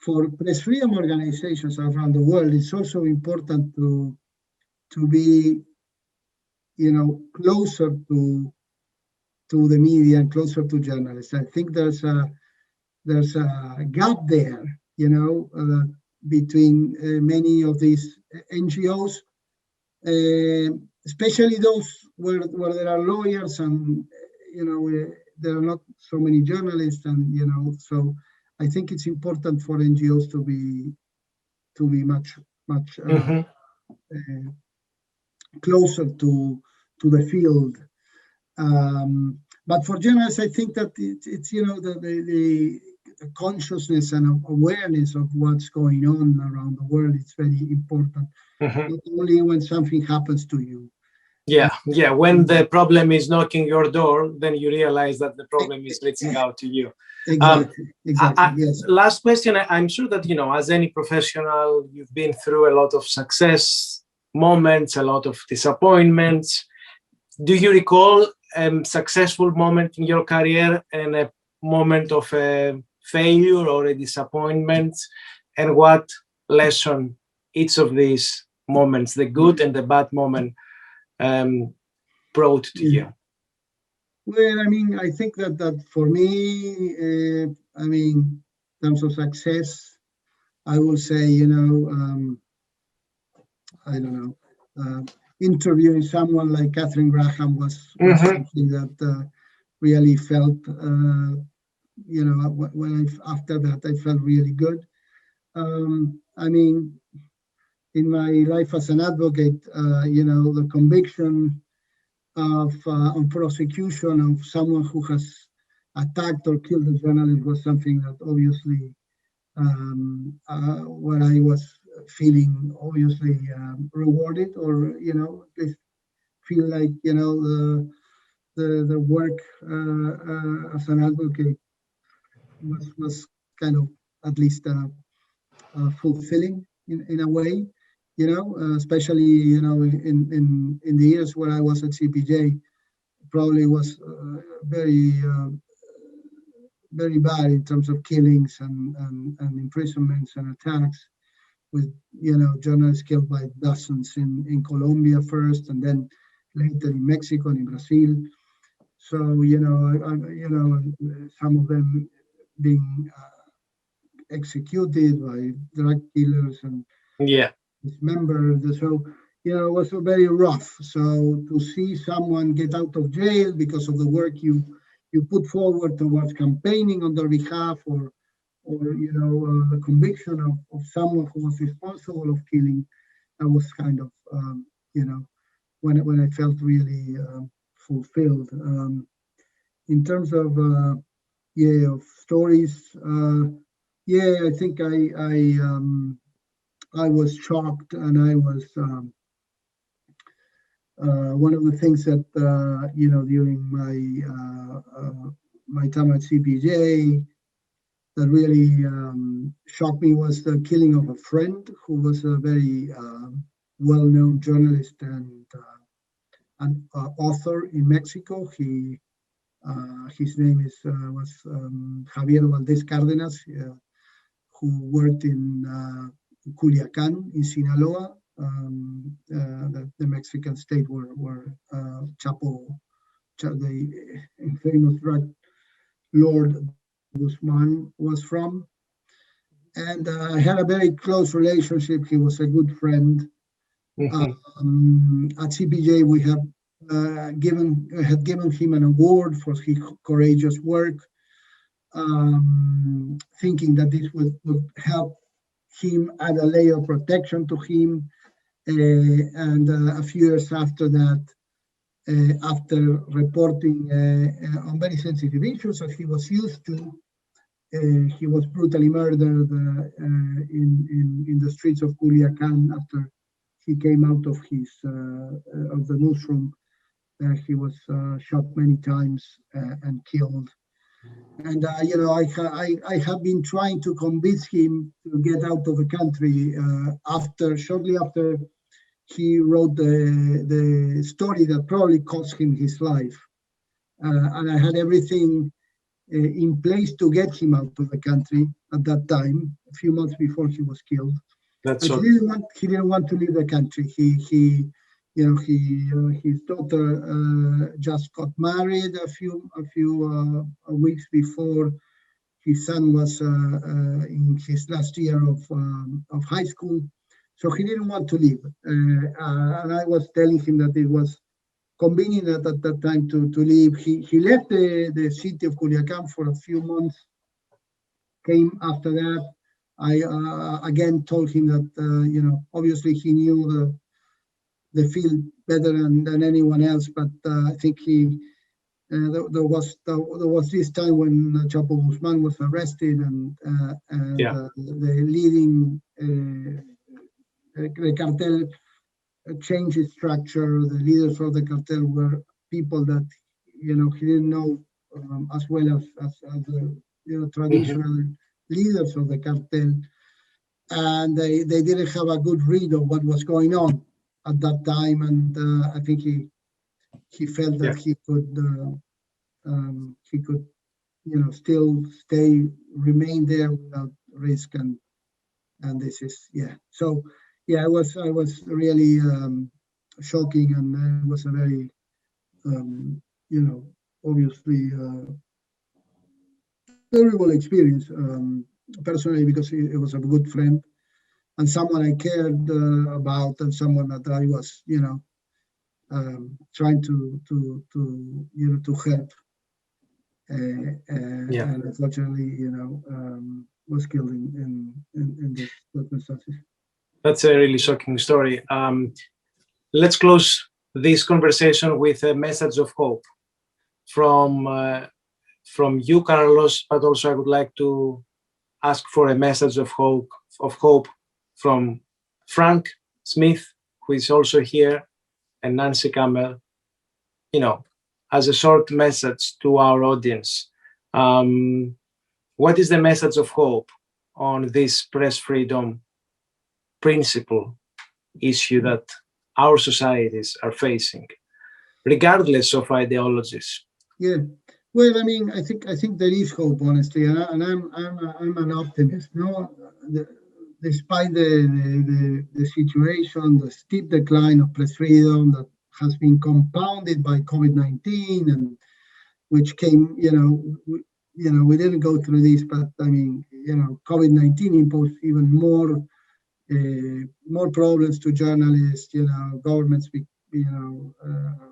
for press freedom organizations around the world, it's also important to be, closer to the media and closer to journalists. I think there's a gap there, between many of these NGOs, especially those where there are lawyers and, there are not so many journalists, and, so I think it's important for NGOs to be much closer to the field. But for journalists, I think that it's the consciousness and awareness of what's going on around the world. It's very important. Not only when something happens to you. Yeah. When the problem is knocking your door, then you realize that the problem is reaching out to you. Exactly. Yes. Last question. I'm sure that, as any professional, you've been through a lot of success moments, a lot of disappointments. Do you recall a successful moment in your career and a moment of a failure or a disappointment? And what lesson each of these moments, the good and the bad moment, brought to you? Well, I think that for me, in terms of success, I will say, I don't know, interviewing someone like Katharine Graham was something that really felt, after that, I felt really good. In my life as an advocate, the conviction of prosecution of someone who has attacked or killed a journalist was something that obviously, when I was feeling obviously rewarded, or at least feel like the work as an advocate was kind of at least fulfilling in a way. Especially in the years where I was at CPJ, probably was very bad in terms of killings and imprisonments and attacks, with journalists killed by dozens in Colombia first, and then later in Mexico and in Brazil. So some of them being executed by drug dealers and dismembered. So it was very rough. So to see someone get out of jail because of the work you put forward towards campaigning on their behalf, or the conviction of someone who was responsible of killing, that was kind of when I felt really fulfilled. In terms of of stories, I think I was shocked, and I was one of the things that during my time at CPJ that really shocked me was the killing of a friend who was a very well-known journalist and an author in Mexico. His name was Javier Valdez Cárdenas, who worked in Culiacán in Sinaloa, the Mexican state where Chapo, the famous drug lord Guzman, was from. And I had a very close relationship. He was a good friend. At CPJ, we had given him an award for his courageous work, thinking that this would help him add a layer of protection to him. And a few years after that, after reporting on very sensitive issues as he was used to, he was brutally murdered in the streets of Culiacán after he came out of the newsroom. He was shot many times and killed. And I have been trying to convince him to get out of the country shortly after he wrote the story that probably cost him his life. And I had everything in place to get him out of the country. at that time, a few months before he was killed. That's so. He didn't want to leave the country. His daughter just got married a few weeks before his son was in his last year of high school. So he didn't want to leave. And I was telling him that it was convenient at that time to leave. He left the city of Culiacan for a few months, came after that. I again told him that, obviously he knew the field better than anyone else, but I think there was this time when Chapo Guzman was arrested and the leading the cartel changed its structure. The leaders of the cartel were people that he didn't know as well as the traditional leaders of the cartel, and they didn't have a good read of what was going on at that time, and I think he felt that he could still remain there without risk, and this is so it was really shocking, and it was a very obviously terrible experience personally, because it was a good friend and someone I cared about, and someone that I was trying to help, and unfortunately was killed in these circumstances. That's a really shocking story. Let's close this conversation with a message of hope from you, Carlos, but also I would like to ask for a message of hope from Frank Smith, who is also here, and Nancy Campbell, as a short message to our audience. What is the message of hope on this press freedom principle issue that our societies are facing, regardless of ideologies? Yeah, well, I mean, I think there is hope, honestly, and I'm an optimist. Despite the situation, the steep decline of press freedom that has been compounded by COVID-19, and which came, we didn't go through this, but I mean, COVID-19 imposed even more problems to journalists. Governments,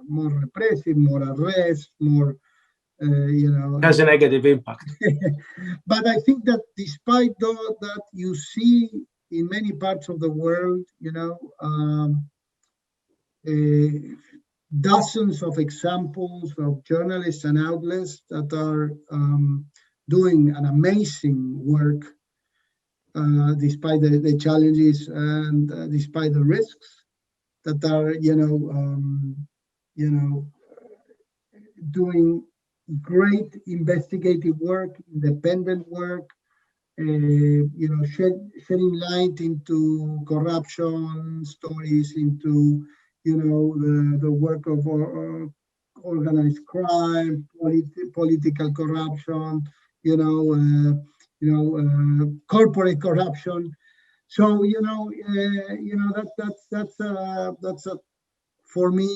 more repressive, more arrests, more. Has a negative impact. But I think that despite that, you see in many parts of the world, dozens of examples of journalists and outlets that are doing an amazing work despite the challenges and despite the risks, that are doing great investigative work, independent work, shedding light into corruption stories, into the work of organized crime, political corruption, corporate corruption. So that's for me.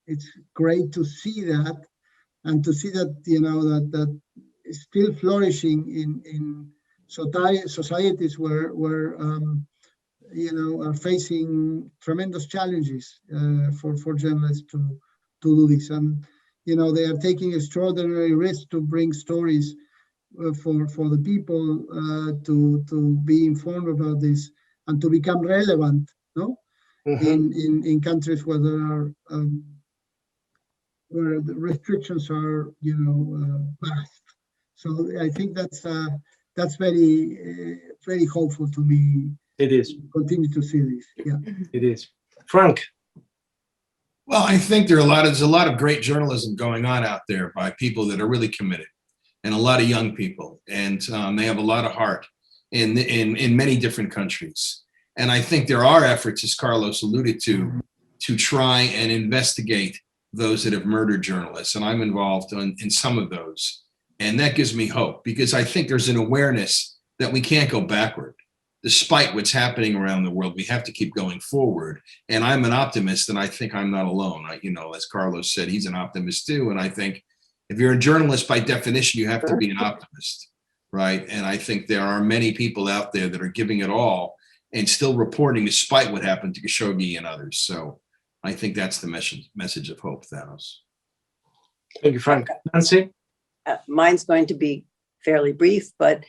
It's great to see that, and to see that that is still flourishing in societies where are facing tremendous challenges for journalists to do this, and they are taking extraordinary risks to bring stories for the people to be informed about this and to become relevant, in countries where there are where the restrictions are vast. So I think that's very very hopeful to me. It is. Continue to see this. Yeah, it is. Frank. Well, I think there's a lot of great journalism going on out there by people that are really committed, and a lot of young people, and they have a lot of heart in many different countries. And I think there are efforts, as Carlos alluded to try and investigate those that have murdered journalists, and I'm involved in some of those. And that gives me hope, because I think there's an awareness that we can't go backward. Despite what's happening around the world, we have to keep going forward. And I'm an optimist, and I think I'm not alone. As Carlos said, he's an optimist too. And I think if you're a journalist, by definition, you have to be an optimist, right? And I think there are many people out there that are giving it all and still reporting despite what happened to Khashoggi and others. So I think that's the message of hope, Thanos. Thank you, Frank. Nancy? Mine's going to be fairly brief, but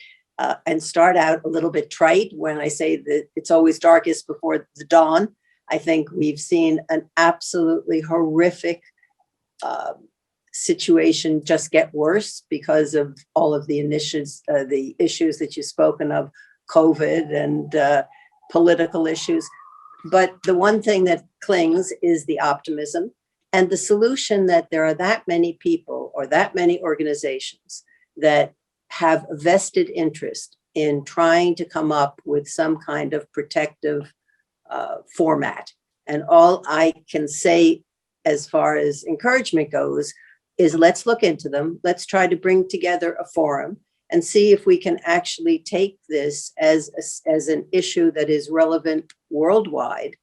and start out a little bit trite when I say that it's always darkest before the dawn. I think we've seen an absolutely horrific situation just get worse because of all of the issues that you've spoken of, COVID and political issues. But the one thing that clings is the optimism and the solution that there are that many people or that many organizations that have a vested interest in trying to come up with some kind of protective format. And all I can say as far as encouragement goes is let's look into them. Let's try to bring together a forum and see if we can actually take this as an issue that is relevant worldwide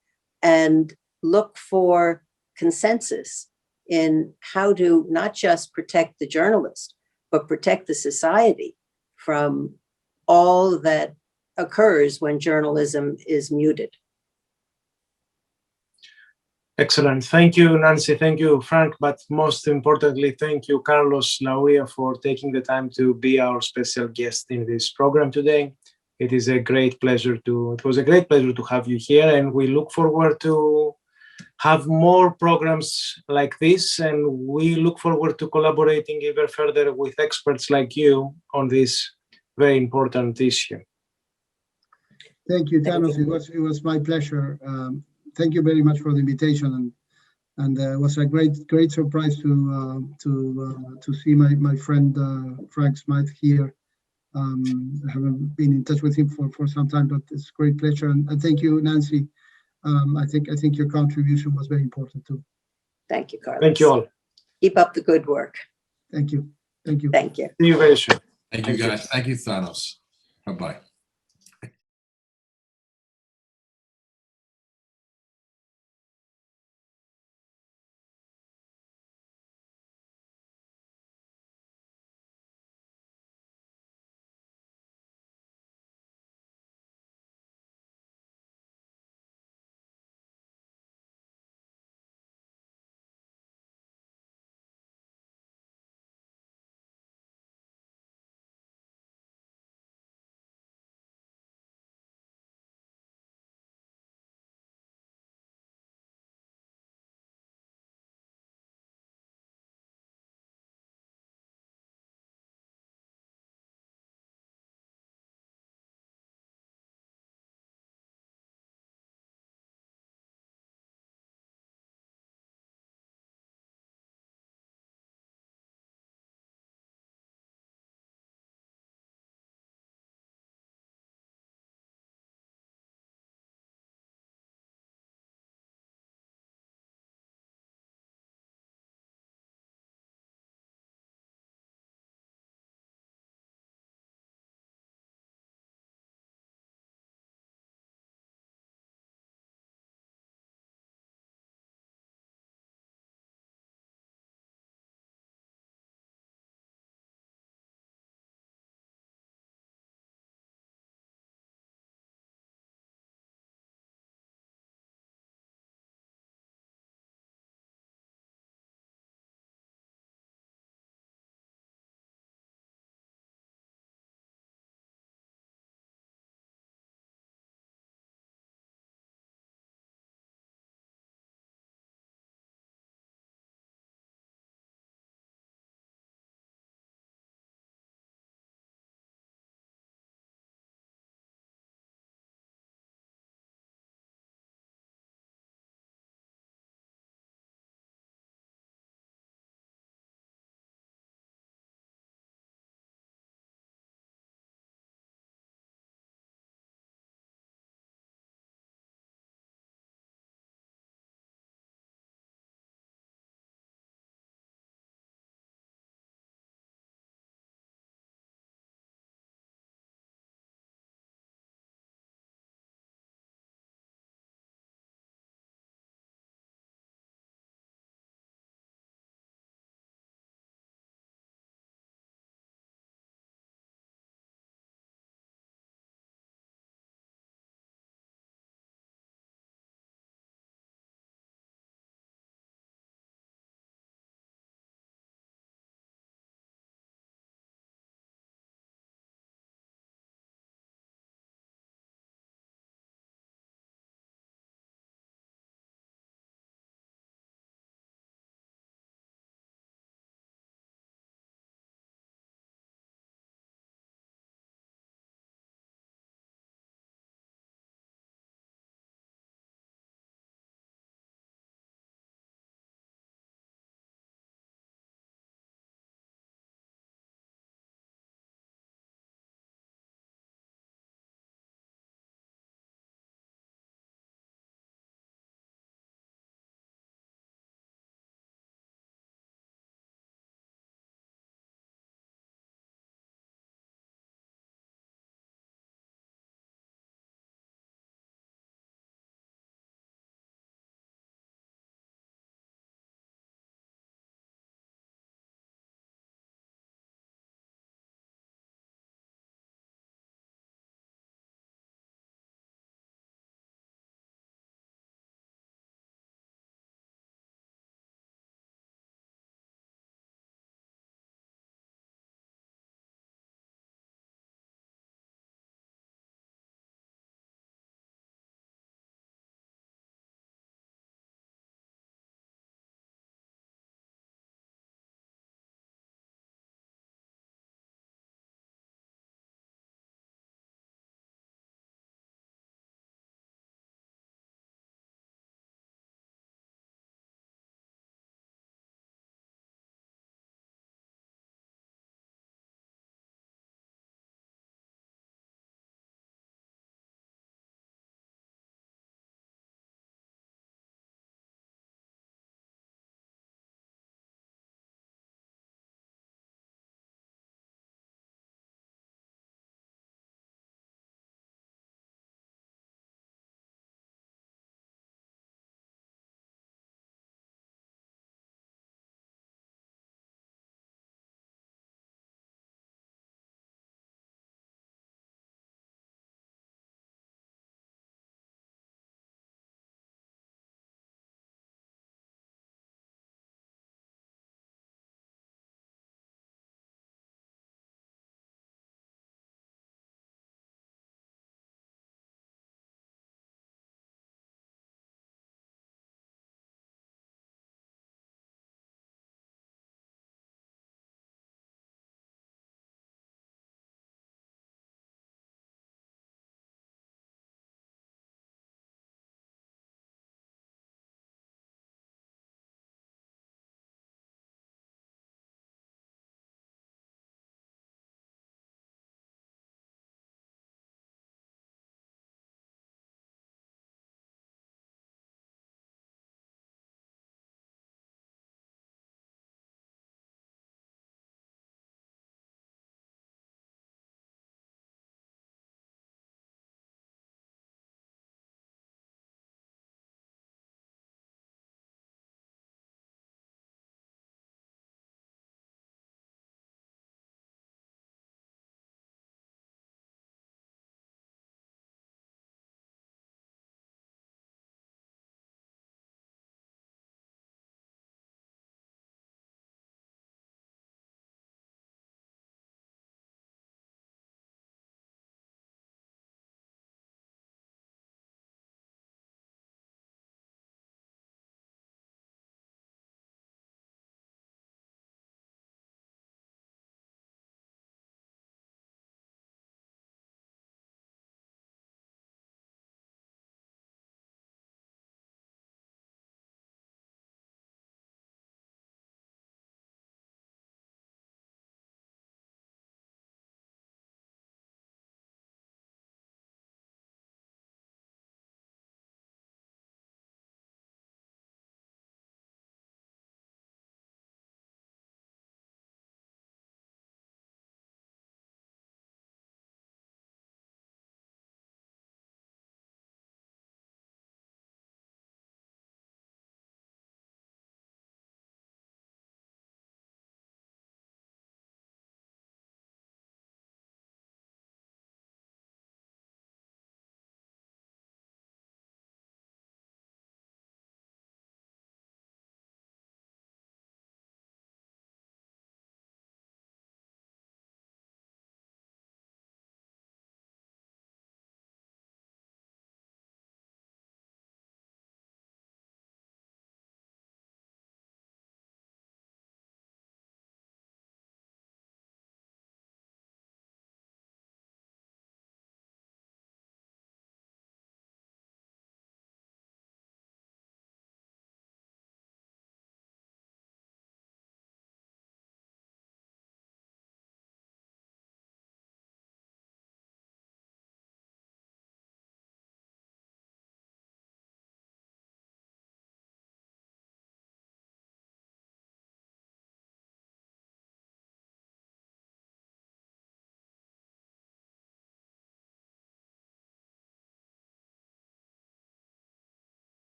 and look for consensus in how to not just protect the journalist, but protect the society from all that occurs when journalism is muted. Excellent. Thank you, Nancy. Thank you, Frank. But most importantly, thank you, Carlos, Lauria, for taking the time to be our special guest in this program today. It was a great pleasure to have you here, and we look forward to have more programs like this, and we look forward to collaborating even further with experts like you on this very important issue. Thank you, Thanos. It was my pleasure. Thank you very much for the invitation, and it was a great surprise to see my friend Frank Smythe here. I haven't been in touch with him for some time, but it's a great pleasure. And thank you, Nancy. I think your contribution was very important too. Thank you, Carlos. Thank you all. Keep up the good work. Thank you. Thank you. Thank you. See you very soon. Thank you, guys. Thank you, Thanos. Bye-bye.